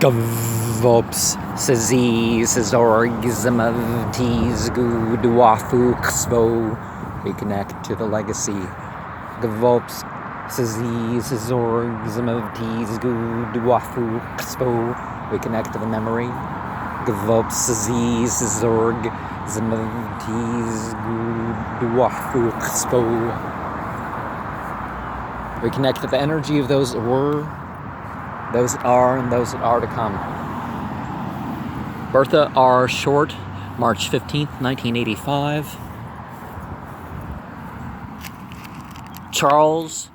gvolps, szorg, gvolps. We connect to the legacy. Gvolps, szorg, gvolps. We connect to the memory. Gvolps, szorg, gvolps. We connect to the energy of those that were, those that are, and those that are to come. Bertha R. Short, March 15th, 1985. Charles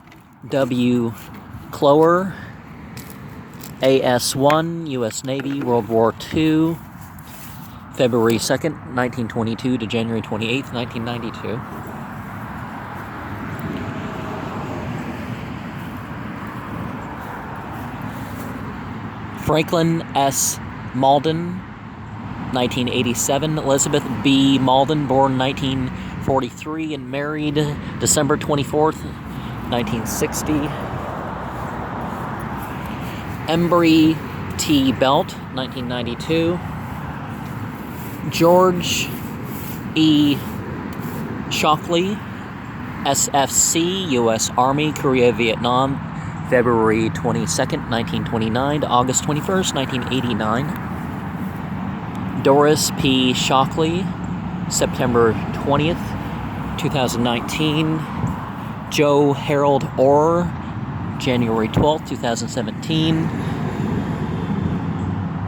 W. Clower, AS-1, U.S. Navy, World War II, February 2nd, 1922 to January 28th, 1992. Franklin S. Malden, 1987. Elizabeth B. Malden, born 1943 and married December 24th, 1960. Embry T. Belt, 1992. George E. Shockley, SFC, U.S. Army, Korea, Vietnam, February 22nd, 1929 to August 21st, 1989. Doris P. Shockley, September 20th, 2019. Joe Harold Orr, January 12th, 2017.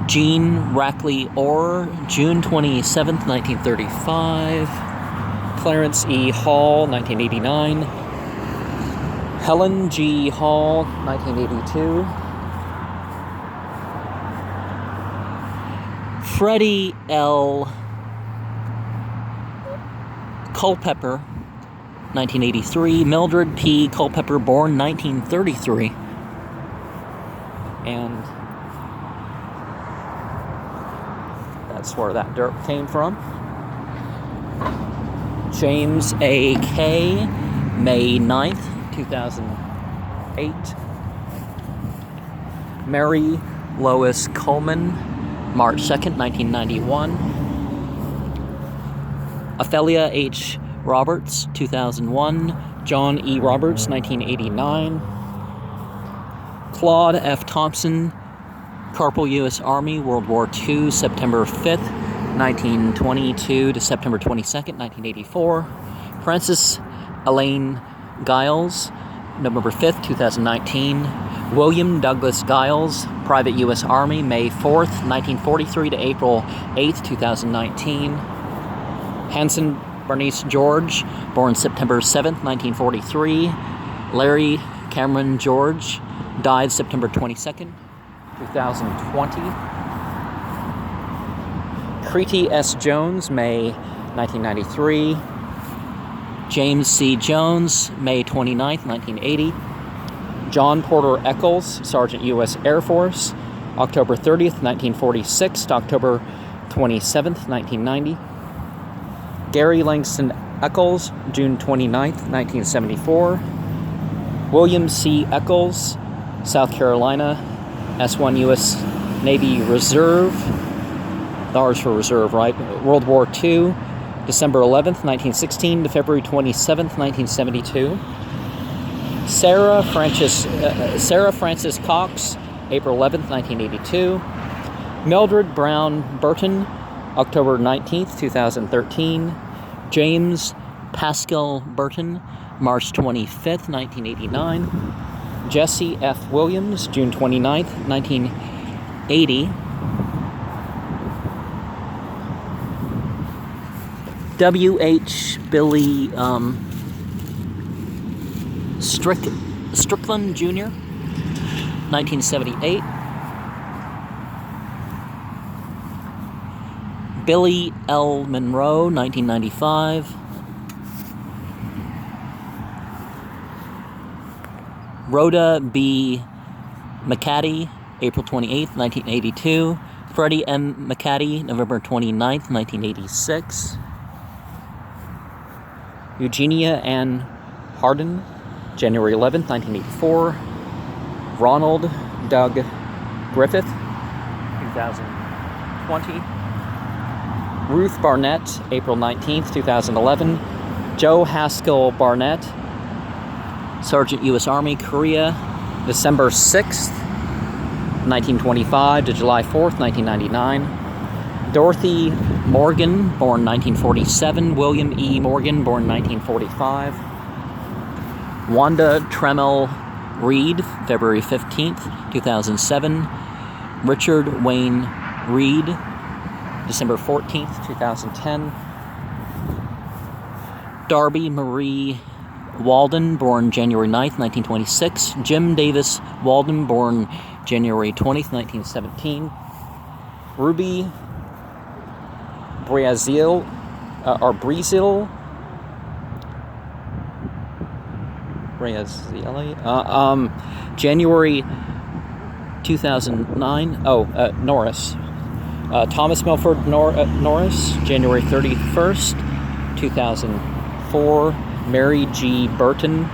Jean Rackley Orr, June 27th, 1935. Clarence E. Hall, 1989. Helen G. Hall, 1982. Freddie L. Culpepper, 1983. Mildred P. Culpepper, born 1933. And that's where that dirt came from. James A. K., May 9th, 2008. Mary Lois Coleman, March 2nd, 1991. Ophelia H. Roberts, 2001. John E. Roberts, 1989. Claude F. Thompson, Corporal, U.S. Army, World War II, September 5th, 1922 to September 22nd, 1984. Frances Elaine Giles, November 5th, 2019. William Douglas Giles, Private U.S. Army, May 4th, 1943 to April 8th, 2019. Hanson Bernice George, born September 7th, 1943. Larry Cameron George, died September 22nd, 2020. Crete S. Jones, May 1993. James C. Jones, May 29th, 1980. John Porter Eccles, Sergeant U.S. Air Force, October 30th, 1946 to October 27th, 1990. Gary Langston Eccles, June 29th, 1974. William C. Eccles, South Carolina, S-1 U.S. Navy Reserve. The R's for Reserve, right? World War II, December 11th, 1916 to February 27th, 1972. Sarah Frances Cox, April 11th, 1982. Mildred Brown Burton, October 19th, 2013. James Pascal Burton, March 25th, 1989. Jesse F. Williams, June 29th, 1980. W.H. Billy Strickland Jr., 1978. Billy L. Monroe, 1995. Rhoda B. McCaddy, April 28th, 1982. Freddie M. McCaddy, November 29th, 1986. Eugenia Ann Hardin, January 11th, 1984. Ronald Doug Griffith, 2020. Ruth Barnett, April 19th, 2011. Joe Haskell Barnett, Sergeant U.S. Army, Korea, December 6th, 1925 to July 4th, 1999. Dorothy Morgan, born 1947. William E. Morgan, born 1945. Wanda Tremel Reed, February 15th, 2007. Richard Wayne Reed, December 14th, 2010. Darby Marie Walden, born January 9th, 1926. Jim Davis Walden, born January 20th, 1917. Ruby Breazil, January 2009. Norris. Thomas Milford Norris, January 31st, 2004. Mary G. Burton,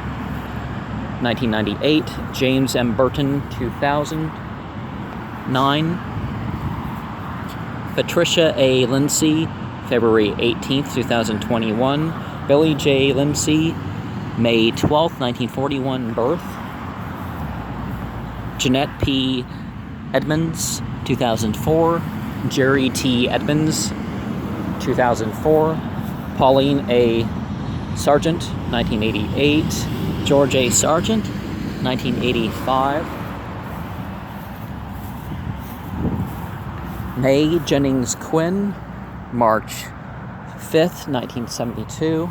1998. James M. Burton, 2009. Patricia A. Lindsay, February 18th, 2021. Billy J. Lindsay, May 12th, 1941, birth. Jeanette P. Edmonds, 2004. Jerry T. Edmonds, 2004. Pauline A. Sargent, 1988. George A. Sargent, 1985. May Jennings Quinn, March 5th, 1972.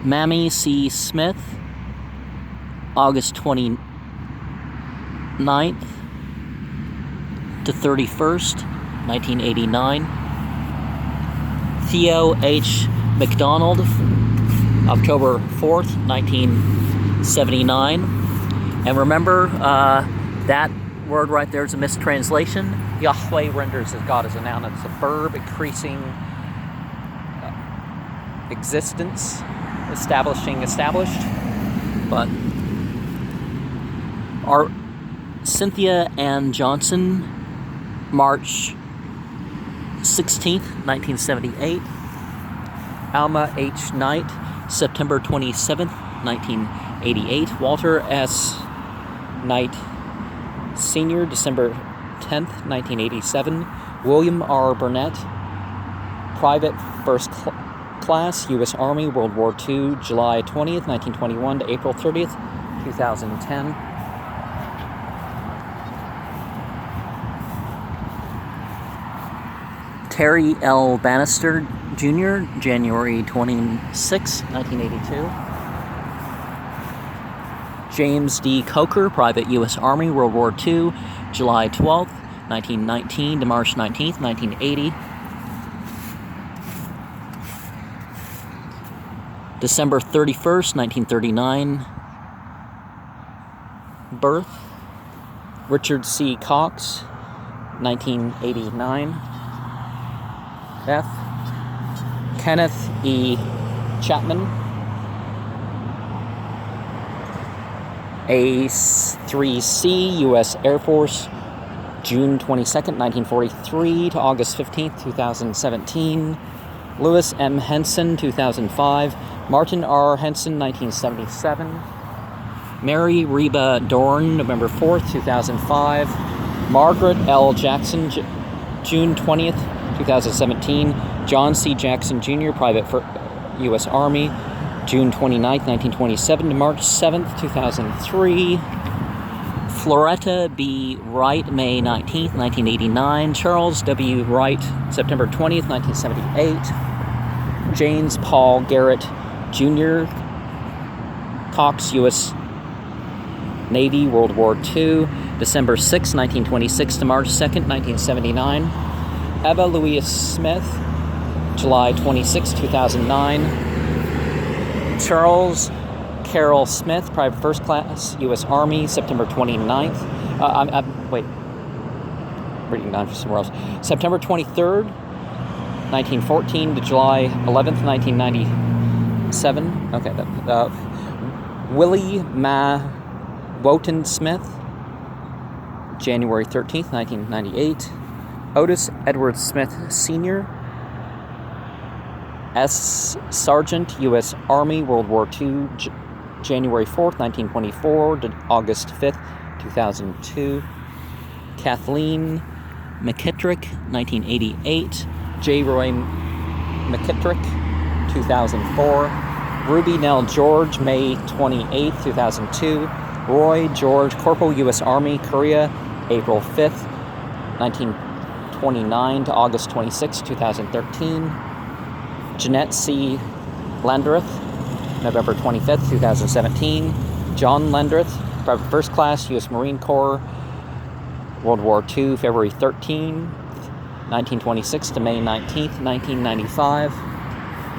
Mamie C. Smith, August 29th to 31st, 1989. Theo H. McDonald, October 4th, 1979. And remember, that word right there is a mistranslation. Yahweh renders as God as a noun. It's a verb increasing existence, establishing established. But our Cynthia Ann Johnson, March 16th, 1978. Alma H. Knight, September 27th, 1988. Walter S. Knight Sr., December 10th, 1987. William R. Burnett, Private First Class, U.S. Army, World War II, July 20th, 1921 to April 30th, 2010. Terry L. Bannister, Jr., January 26, 1982. James D. Coker, Private U.S. Army, World War II, July 12, 1919 to March 19, 1980. December 31st, 1939. Birth, Richard C. Cox, 1989. Death, Kenneth E. Chapman, A3C, U.S. Air Force, June 22nd, 1943 to August 15th, 2017. Lewis M. Henson, 2005. Martin R. Henson, 1977. Mary Reba Dorn, November 4th, 2005. Margaret L. Jackson, June 20th, 2017. John C. Jackson, Jr., Private for U.S. Army, June 29th, 1927 to March 7th, 2003. Floretta B. Wright, May 19th, 1989. Charles W. Wright, September 20th, 1978. James Paul Garrett, Jr., Cox, U.S. Navy, World War II, December 6, 1926 to March 2nd, 1979. Eva Louise Smith, July 26, 2009. Charles Carroll Smith, Private First Class, U.S. Army, September 29th. Reading down for somewhere else. September 23rd, 1914 to July 11th, 1997. Okay. Willie Ma Wotan Smith, January 13th, 1998. Otis Edward Smith Sr., S. Sergeant, U.S. Army, World War II, January 4th, 1924 to August 5th, 2002. Kathleen McKittrick, 1988. J. Roy McKittrick, 2004. Ruby Nell George, May 28, 2002. Roy George, Corporal, U.S. Army, Korea, April 5th, 1929 to August 26, 2013. Jeanette C. Landreth, November 25th, 2017. John Landreth, Private First Class, U.S. Marine Corps, World War II, February 13th, 1926 to May 19th, 1995.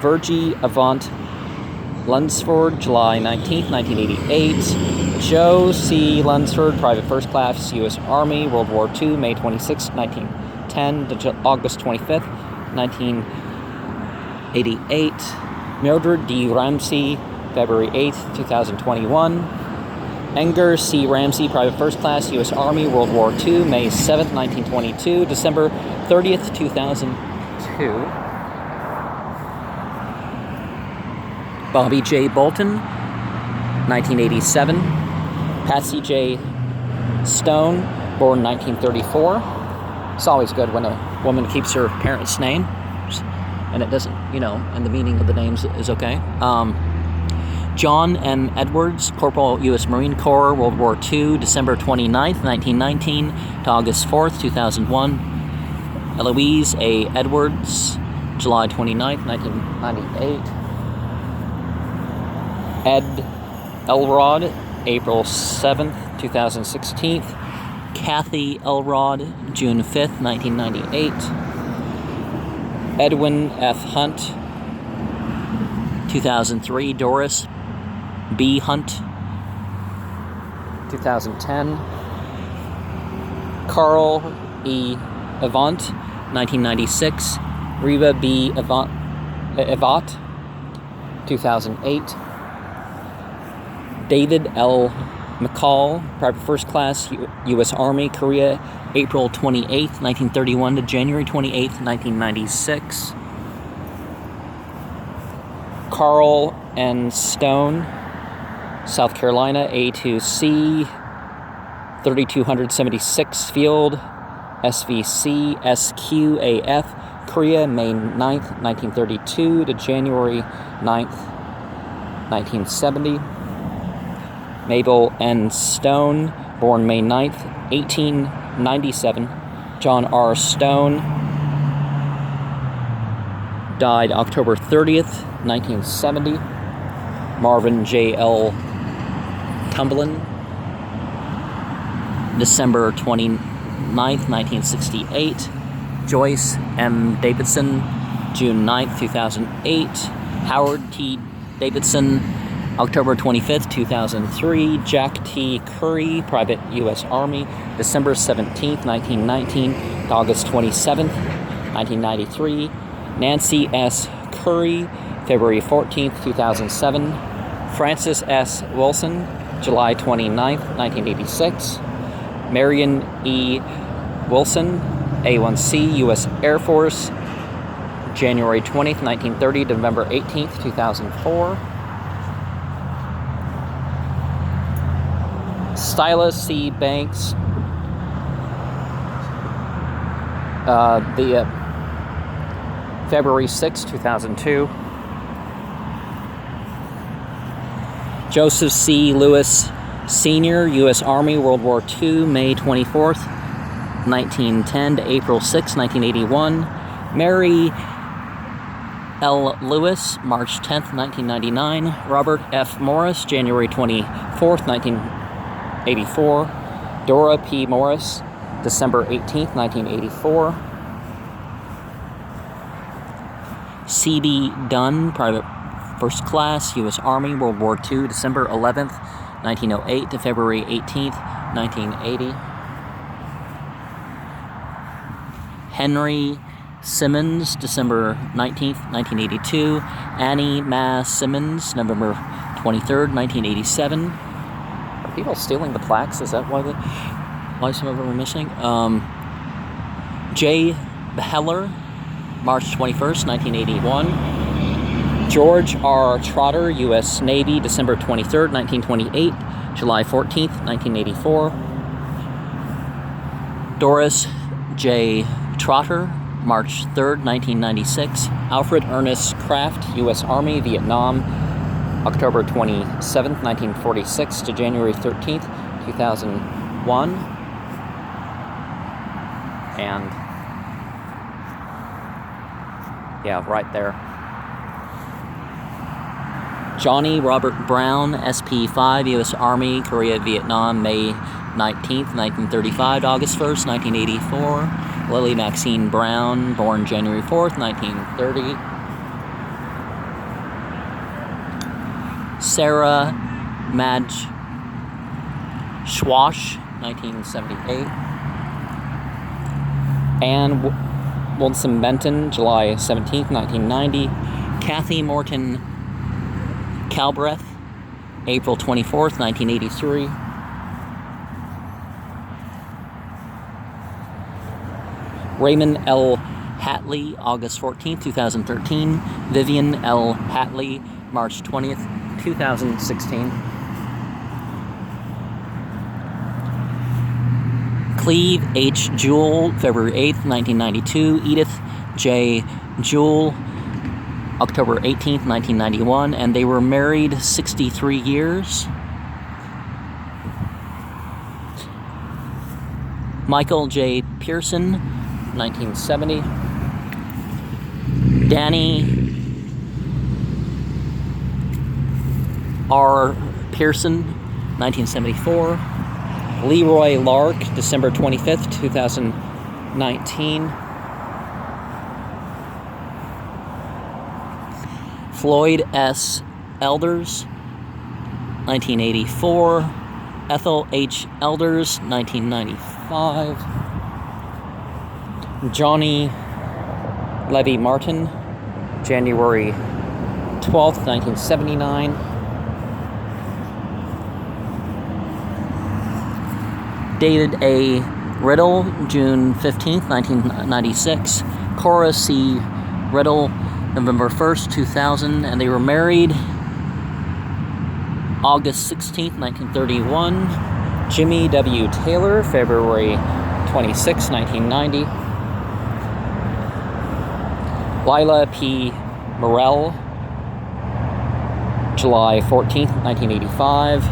Virgie Avant Lunsford, July 19th, 1988. Joe C. Lunsford, Private First Class, U.S. Army, World War II, May 26, 1910 to August 25th, 1988. Mildred D. Ramsey, February 8th, 2021. Enger C. Ramsey, Private First Class, U.S. Army, World War II, May 7th, 1922, December 30th, 2002. Bobby J. Bolton, 1987. Patsy J. Stone, born 1934. It's always good when a woman keeps her parents' name, and it doesn't, and the meaning of the names is okay. John M. Edwards, Corporal, U.S. Marine Corps, World War II, December 29th, 1919 to August 4th, 2001. Eloise A. Edwards, July 29th, 1998. Ed Elrod, April 7th, 2016. Kathy Elrod, June 5th, 1998. Edwin F. Hunt, 2003. Doris B. Hunt, 2010. Carl E. Avant, 1996. Reba B. Avant, 2008. David L. McCall, Private First Class, U.S. Army, Korea, April 28th, 1931 to January 28th, 1996. Carl N. Stone, South Carolina, A2C, 3276 Field, SVC, SQAF, Korea, May 9th, 1932 to January 9th, 1970. Mabel N. Stone, born May 9th, 1897. John R. Stone, died October 30th, 1970. Marvin J. L. Cumberland, December 29th, 1968. Joyce M. Davidson, June 9th, 2008. Howard T. Davidson, October 25th, 2003. Jack T. Curry, Private U.S. Army, December 17th, 1919 to August 27th, 1993. Nancy S. Curry, February 14th, 2007. Francis S. Wilson, July 29th, 1986. Marion E. Wilson, A1C, U.S. Air Force, January 20th, 1930 to November 18th, 2004. Stylus C. Banks, February 6, 2002. Joseph C. Lewis Sr., U.S. Army, World War II, May 24th, 1910 to April 6, 1981. Mary L. Lewis, March 10th, 1999. Robert F. Morris, January 24th, 1984. Dora P. Morris, December 18th, 1984. C.D. Dunn, Private First Class, U.S. Army, World War II, December 11th, 1908 to February 18th, 1980. Henry Simmons, December 19th, 1982. Annie Ma Simmons, November 23rd, 1987. Are people stealing the plaques? Is that why Why some of them are missing? J. Beheller, March 21st, 1981. George R. Trotter, U.S. Navy, December 23rd, 1928. July 14th, 1984. Doris J. Trotter, March 3rd, 1996. Alfred Ernest Kraft, U.S. Army, Vietnam, October 27th, 1946 to January 13th, 2001. And yeah, right there. Johnny Robert Brown, SP5, U.S. Army, Korea, Vietnam, May 19th, 1935 to August 1st, 1984. Lily Maxine Brown, born January 4th, 1930. Sarah Madge Schwash, 1978. Anne Wilson Benton, July 17th, 1990. Kathy Morton Calbreth, April 24th, 1983. Raymond L. Hatley, August 14th, 2013. Vivian L. Hatley, March 20th, 2016. Cleve H. Jewell, February 8th, 1992. Edith J. Jewell, October 18th, 1991. And they were married 63 years. Michael J. Pearson, 1970. Danny R. Pearson, 1974. Leroy Lark, December 25th, 2019. Floyd S. Elders, 1984. Ethel H. Elders, 1995. Johnny Levy Martin, January 12th, 1979. David A. Riddle, June 15th, 1996. Cora C. Riddle, November 1st, 2000. And they were married August 16th, 1931. Jimmy W. Taylor, February 26th, 1990. Lila P. Morell, July 14th, 1985.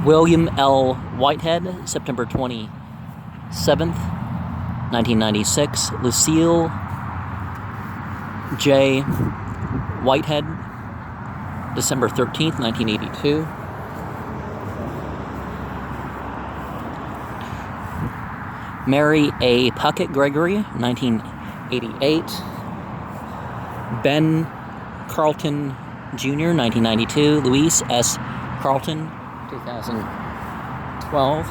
William L. Whitehead, September 27th, 1996. Lucille J. Whitehead, December 13th, 1982. Mary A. Puckett Gregory, 1988. Ben Carlton Jr., 1992. Luis S. Carlton, 2012.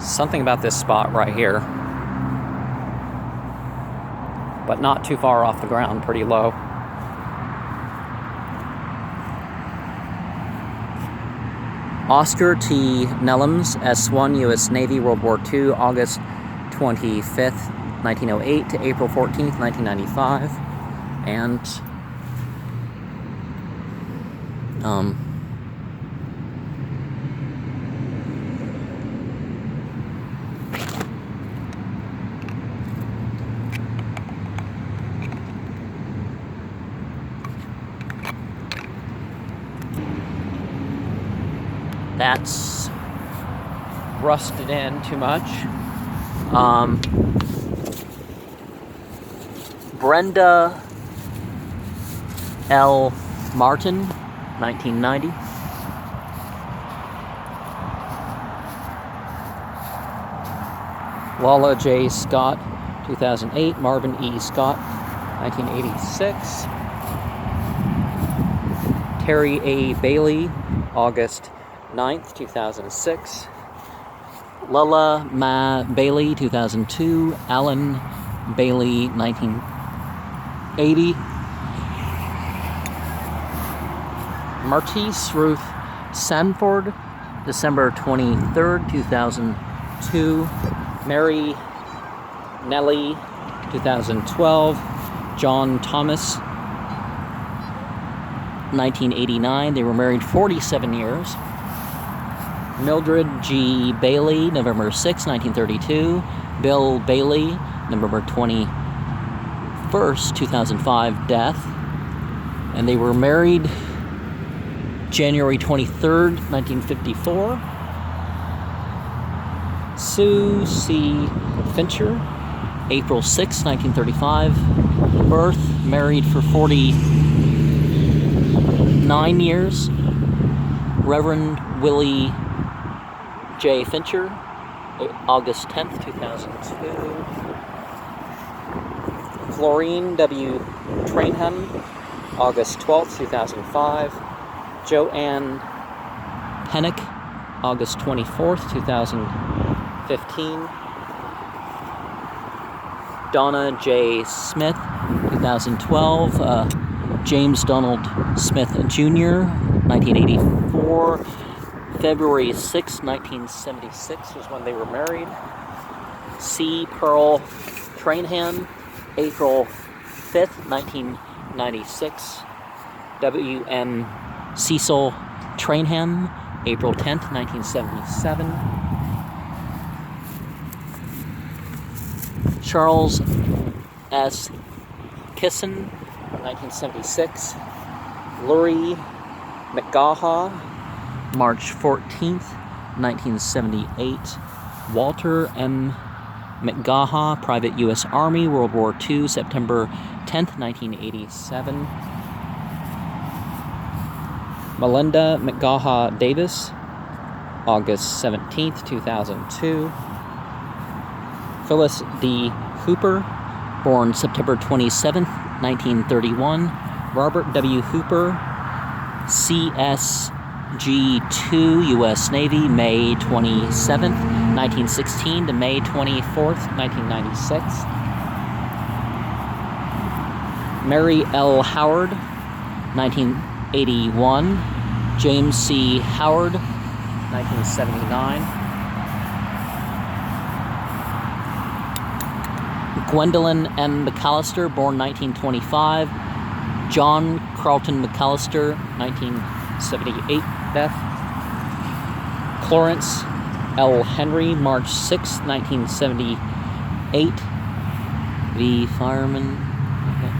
Something about this spot right here, but not too far off the ground, pretty low. Oscar T. Nellums, S1, U.S. Navy, World War II, August 25th, 1908 to April 14th, 1995. And that's rusted in too much. Brenda L. Martin, 1990. Lala J. Scott, 2008. Marvin E. Scott, 1986. Terry A. Bailey, August 9th, 2006. Lzwvmmh Bailey, 2002. Alan Bailey, 1980. Martise Ruth Sanford, December 23rd, 2002. Mary Nellie, 2012. John Thomas, 1989. They were married 47 years. Mildred G. Bailey, November 6, 1932. Bill Bailey, November 21st, 2005, death. And they were married January 23rd, 1954. Sue C. Fincher, April 6, 1935. Birth, married for 49 years. Reverend Willie J. Fincher, August 10th, 2002. Florine W. Trainham, August 12th, 2005. Joanne Pennick, August 24th, 2015. Donna J. Smith, 2012. James Donald Smith Jr., 1984. February 6, 1976 was when they were married. C. Pearl Trainham, April 5th, 1996. W.M. Cecil Trainham, April 10th, 1977. Charles S. Kisson, 1976. Lurie McGaha, March 14th, 1978. Walter M. McGaha, Private U.S. Army, World War II, September 10th, 1987. Melinda McGaha Davis, August 17th, 2002. Phyllis D. Hooper, born September 27th, 1931. Robert W. Hooper, CSG-2, U.S. Navy, May 27th, 1916 to May 24th, 1996. Mary L. Howard, 1981. James C. Howard, 1979. Gwendolyn M. McAllister, born 1925. John Carlton McAllister, 1978, death. Clarence L. Henry, March 6, 1978. V. Fireman. Okay.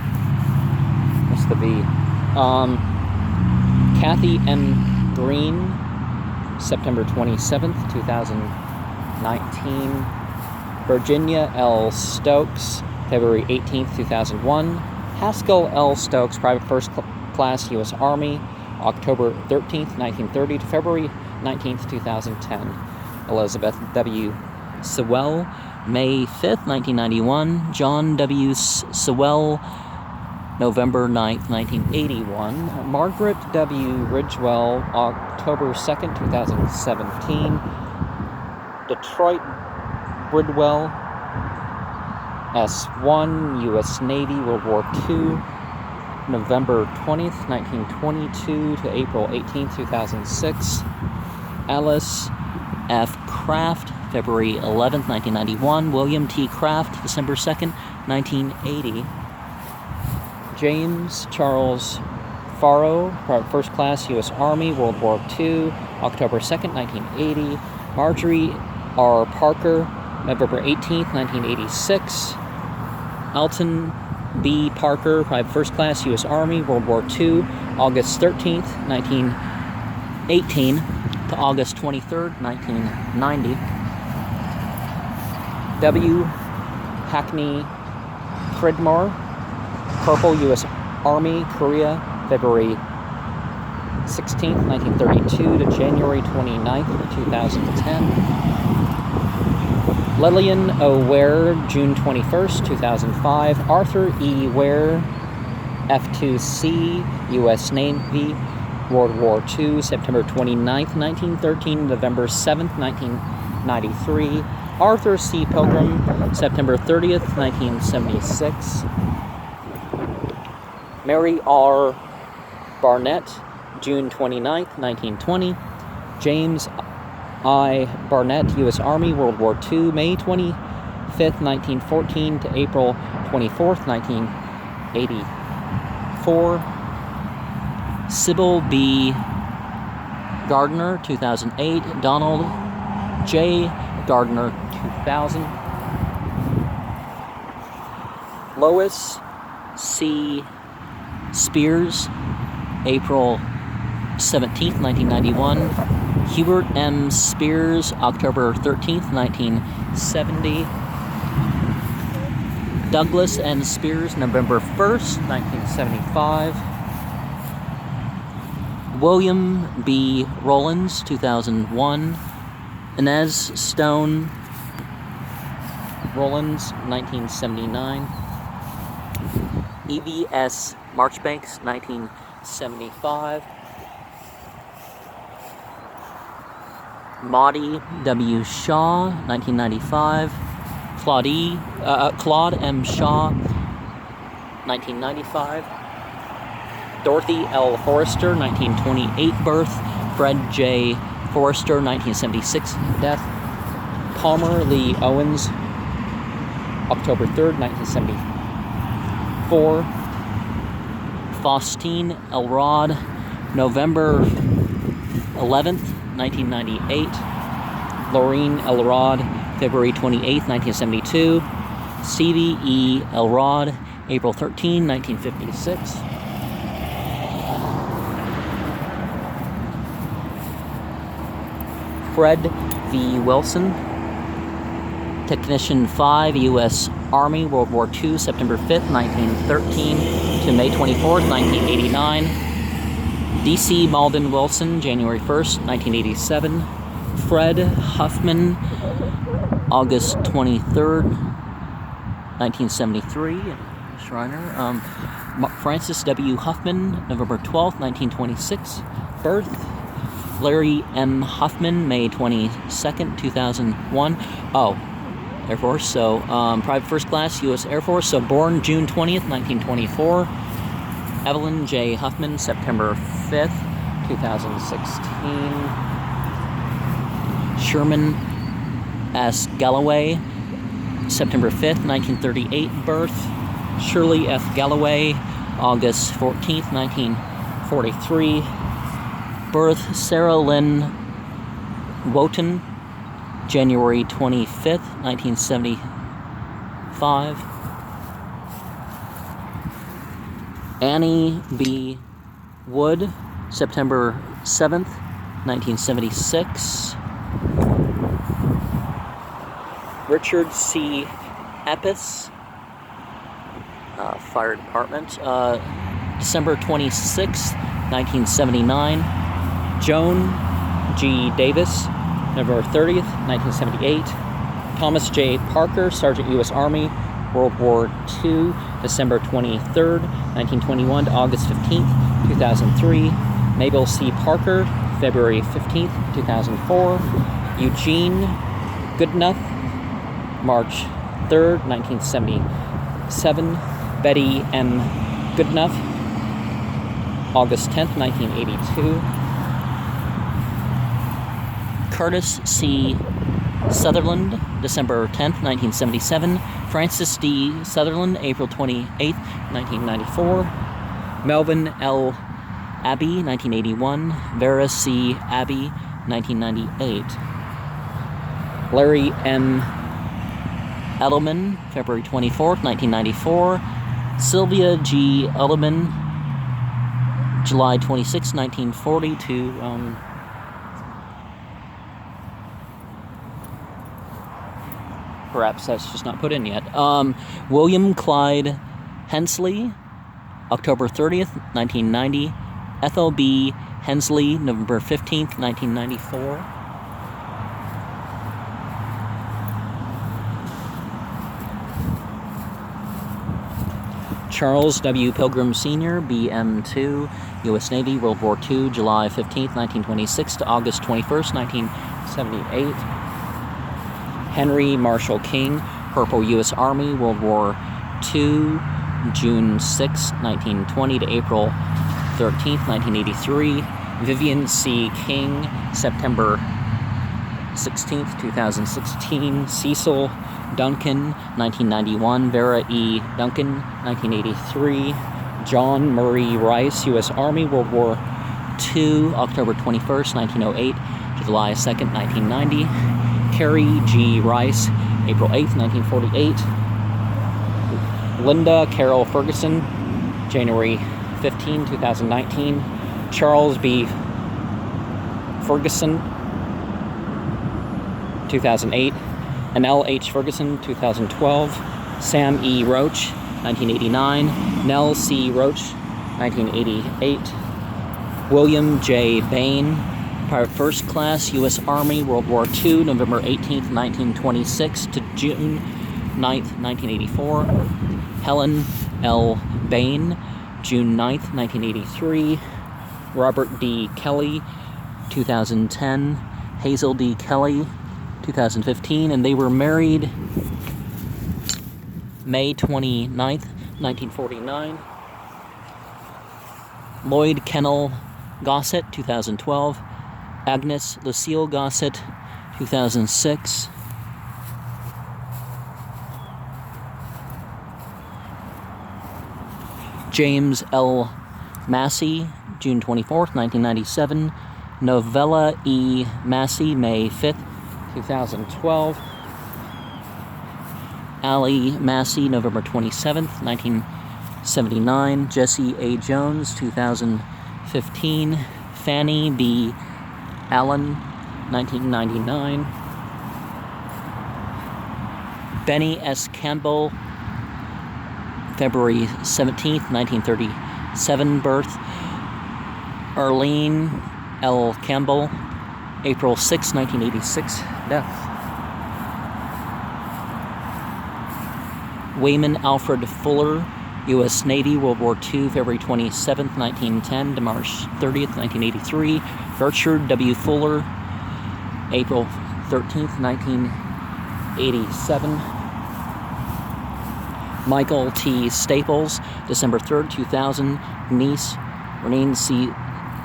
What's the V? Kathy M. Green, September 27th, 2019. Virginia L. Stokes, February 18th, 2001. Haskell L. Stokes, Private First Class, U.S. Army, October 13th, 1930 to February 19th, 2010. Elizabeth W. Sewell, May 5th, 1991. John W. Sewell, November 9th, 1981. Margaret W. Ridgewell, October 2nd, 2017. Detroit Bridwell, S1, U.S. Navy, World War II, November 20th, 1922 to April 18th, 2006. Alice F. Kraft, February 11th, 1991. William T. Kraft, December 2nd, 1980. James Charles Farrow, First Class, U.S. Army, World War II, October 2nd, 1980. Marjorie R. Parker, November 18th, 1986. Alton B. Parker, Private First Class, U.S. Army, World War II, August 13th, 1918 to August 23rd, 1990. W. Hackney Pridmore, Corporal, U.S. Army, Korea, February 16th, 1932 to January 29th, 2010. Lillian O. Ware, June 21st, 2005. Arthur E. Ware, F2C, U.S. Navy, World War II, September 29th, 1913, November 7th, 1993. Arthur C. Pilgrim, September 30th, 1976. Mary R. Barnett, June 29th, 1920. James I. Barnett, U.S. Army, World War II, May 25th, 1914 to April 24th, 1984. Sybil B. Gardner, 2008. Donald J. Gardner, 2000. Lois C. Spears, April 17th, 1991. Hubert M. Spears, October 13th, 1970. Douglas N. Spears, November 1st, 1975. William B. Rollins, 2001. Inez Stone Rollins, 1979. Evie S. Marchbanks, 1975. Maudie W. Shaw, 1995. Claude M. Shaw, 1995. Dorothy L. Forrester, 1928 birth. Fred J. Forrester, 1976 death. Palmer Lee Owens, October 3rd, 1974. Faustine Elrod, November 11th, 1998. Laureen Elrod, February 28th, 1972. Stevie E. Elrod, April 13, 1956. Fred V. Wilson, Technician 5, U.S. Army, World War II, September 5th, 1913 to May 24th, 1989. D.C. Malden Wilson, January 1st, 1987. Fred Huffman, August 23rd, 1973. Shriner. Francis W. Huffman, November 12th, 1926. Birth. Larry M. Huffman, May 22nd, 2001. Oh, Air Force. So, private first class, U.S. Air Force. So, born June 20th, 1924. Evelyn J. Huffman, September 5th, 2016. Sherman S. Galloway, September 5th, 1938. Birth. Shirley F. Galloway, August 14th, 1943. Birth. Sarah Lynn Wotan, January 25th, 1975. Annie B. Wood, September 7th, 1976. Richard C. Epis, Fire Department, December 26th, 1979. Joan G. Davis, November 30th, 1978. Thomas J. Parker, Sergeant U.S. Army, World War II, December 23rd, 1921 to August 15th, 2003. Mabel C. Parker, February 15th, 2004. Eugene Goodenough, March 3rd, 1977. Betty M. Goodenough, August 10th, 1982. Curtis C. Sutherland, December 10th, 1977. Francis D. Sutherland, April 28th, 1994. Melvin L. Abbey, 1981. Vera C. Abbey, 1998. Larry M. Edelman, February 24th, 1994. Sylvia G. Edelman, July 26, 1940 to perhaps that's just not put in yet. William Clyde Hensley, October 30th, 1990. Ethel B. Hensley, November 15th, 1994. Charles W. Pilgrim Sr., BM2, U.S. Navy, World War II, July 15, 1926 to August 21, 1978. Henry Marshall King, Purple U.S. Army, World War II, June 6, 1920 to April 13, 1983. Vivian C. King, September 16, 2016. Cecil Duncan, 1991. Vera E. Duncan, 1983. John Murray Rice, U.S. Army, World War II, October 21st, 1908 to July 2nd, 1990. Carrie G. Rice, April 8th, 1948. Linda Carol Ferguson, January 15, 2019. Charles B. Ferguson, 2008. and L. H. Ferguson, 2012. Sam E. Roach, 1989. Nell C. Roach, 1988. William J. Bain, Private First Class, U.S. Army, World War II, November 18, 1926 to June 9, 1984. Helen L. Bain, June 9, 1983. Robert D. Kelly, 2010. Hazel D. Kelly, 2015. And they were married May 29, 1949. Lloyd Kennel Gossett, 2012. Agnes Lucille Gossett, 2006. James L. Massey, June 24th, 1997. Novella E. Massey, May 5th, 2012. Allie Massey, November 27th, 1979. Jesse A. Jones, 2015. Fannie B. Allen, 1999. Benny S. Campbell, February 17th, 1937 birth. Arlene L. Campbell, April 6, 1986 death. Wayman Alfred Fuller, U.S. Navy, World War II, February 27th, 1910 to March 30th, 1983. Gertrude W. Fuller, April 13th, 1987. Michael T. Staples, December 3rd, 2000. Niece, Renee C.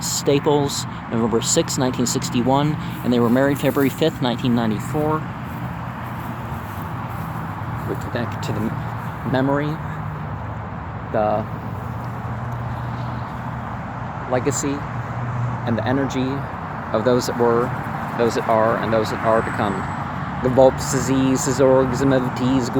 Staples, November 6, 1961. And they were married February 5th, 1994. We connect to the memory, the legacy, and the energy of those that were, those that are, and those that are to come. Gvolps, szorg, Lzwvmmh,